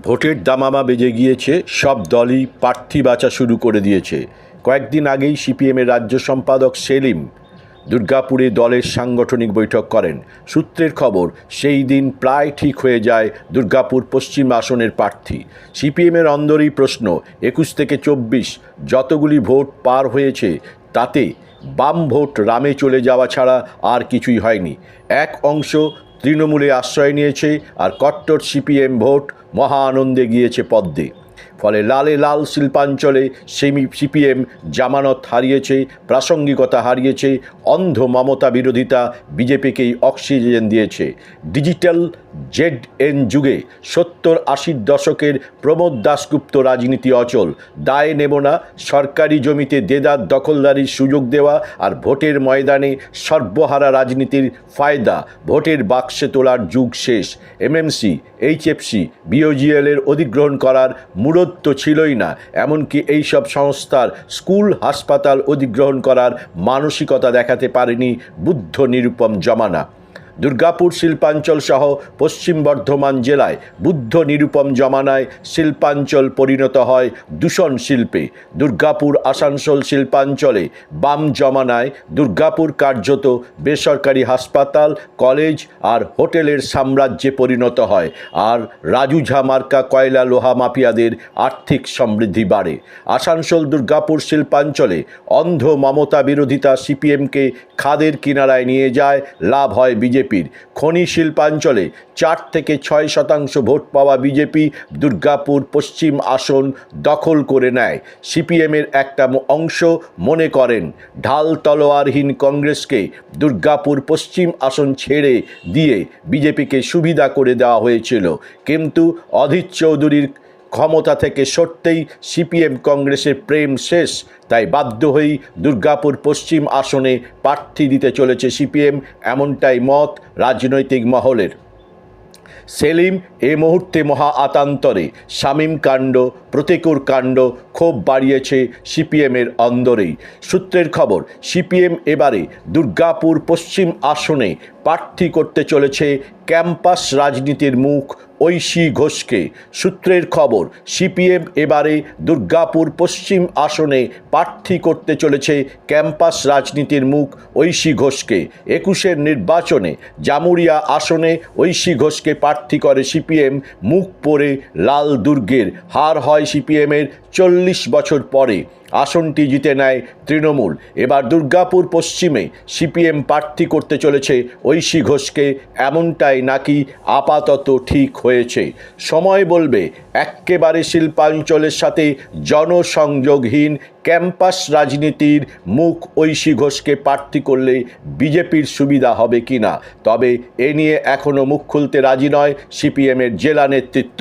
ভোটের দামামা বেজে গিয়েছে, সব দলই প্রার্থী বাছা শুরু করে দিয়েছে। কয়েকদিন আগেই সিপিএমের রাজ্য সম্পাদক সেলিম দুর্গাপুরে দলের সাংগঠনিক বৈঠক করেন। সূত্রের খবর, সেই দিন প্রায় ঠিক হয়ে যায় দুর্গাপুর পশ্চিম আসনের প্রার্থী। সিপিএমের অন্দরই প্রশ্ন, 21 থেকে 24 যতগুলি ভোট পার হয়েছে তাতে বাম ভোট রামে চলে যাওয়া ছাড়া আর কিছুই হয়নি। এক অংশ তৃণমূলে আশ্রয় নিয়েছে, আর কট্টর সিপিএম ভোট মহা আনন্দে গিয়েছে পদ্মে। ফলে লালে লাল শিল্পাঞ্চলে সিপিএম জামানত হারিয়েছে, প্রাসঙ্গিকতা হারিয়েছে, অন্ধ মমতা বিরোধিতা বিজেপিকেই অক্সিজেন দিয়েছে। ডিজিটাল জেডএন যুগে 70-80 দশকের প্রমোদ দাশগুপ্ত রাজনীতি অচল। দায় নেব না, সরকারি জমিতে দেদার দখলদারির সুযোগ দেওয়া আর ভোটের ময়দানে সর্বহারা রাজনীতির ফায়দা, ভোটের বাক্সে তোলার যুগ শেষ। এমএমসি, এইচএফসি, বিওজিএলের অধিগ্রহণ করার মুরত তো ছিলই না, এমনকি এইসব সংস্থার স্কুল হাসপাতাল অধিগ্রহণ করার মানসিকতা দেখাতে পারেনি বুদ্ধ নিরুপম জমানা। দুর্গাপুর শিল্পাঞ্চল সহ পশ্চিম বর্ধমান জেলায় বুদ্ধ নিরুপম জমানায় শিল্পাঞ্চল পরিণত হয় দূষণ শিল্পে। দুর্গাপুর আসানসোল শিল্পাঞ্চলে বাম জমানায় দুর্গাপুর কার্যত বেসরকারি হাসপাতাল, কলেজ আর হোটেলের সাম্রাজ্যে পরিণত হয়, আর রাজু ঝা মার্কা কয়লা লোহা মাফিয়াদের আর্থিক সমৃদ্ধি বাড়ে। আসানসোল দুর্গাপুর শিল্পাঞ্চলে অন্ধ মমতা বিরোধিতা সিপিএমকে খাদের কিনারায় নিয়ে যায়, লাভ হয় বিজেপি। খনি শিল্পাঞ্চলে 4 থেকে 6% ভোট পাওয়া বিজেপি দুর্গাপুর পশ্চিম আসন দখল করে নেয়। সিপিএমের একটা অংশ মনে করেন ঢাল তলোয়ারহীন কংগ্রেসকে দুর্গাপুর পশ্চিম আসন ছেড়ে দিয়ে বিজেপিকে সুবিধা করে দেওয়া হয়েছিল, কিন্তু অধীর চৌধুরীর ক্ষমতা থেকে সরতেই সিপিএম কংগ্রেসের প্রেম শেষ, তাই বাধ্য হয়েই দুর্গাপুর পশ্চিম আসনে প্রার্থী দিতে চলেছে সিপিএম, এমনটাই মত রাজনৈতিক মহলের। সেলিম এ মুহূর্তে মহা আতান্তরে, শামীম কাণ্ড, প্রতিকুর কাণ্ড ক্ষোভ বাড়িয়েছে সিপিএমের অন্দরেই। সূত্রের খবর, সিপিএম এবারে দুর্গাপুর পশ্চিম আসনে প্রার্থী করতে চলেছে ক্যাম্পাস রাজনীতির মুখ ঐশী ঘোষকে। সূত্রের খবর, সিপিএম এবারে দুর্গাপুর পশ্চিম আসনে প্রার্থী করতে চলেছে ক্যাম্পাস রাজনীতির মুখ ঐশী ঘোষকে। 21-এর নির্বাচনে জামুরিয়া আসনে ঐশী ঘোষকে প্রার্থী করে সিপিএম। মুখ পড়ে লাল দুর্গের, হার হয় সিপিএমের 40 বছর পরে। আসনটি জিতে নেয় তৃণমূল। এবার দুর্গাপুর পশ্চিমে সিপিএম প্রার্থী করতে চলেছে ঐশী ঘোষকে, এমনটাই নাকি আপাতত ঠিক হয়েছে। সময় বলবে, এক্কেবারে শিল্পাঞ্চলের সাথে জনসংযোগহীন ক্যাম্পাস রাজনীতির মুখ ঐশী ঘোষকে প্রার্থী করলে বিজেপির সুবিধা হবে কিনা, তবে এ নিয়ে এখনও মুখ খুলতে রাজি নয় সিপিএমের জেলা নেতৃত্ব।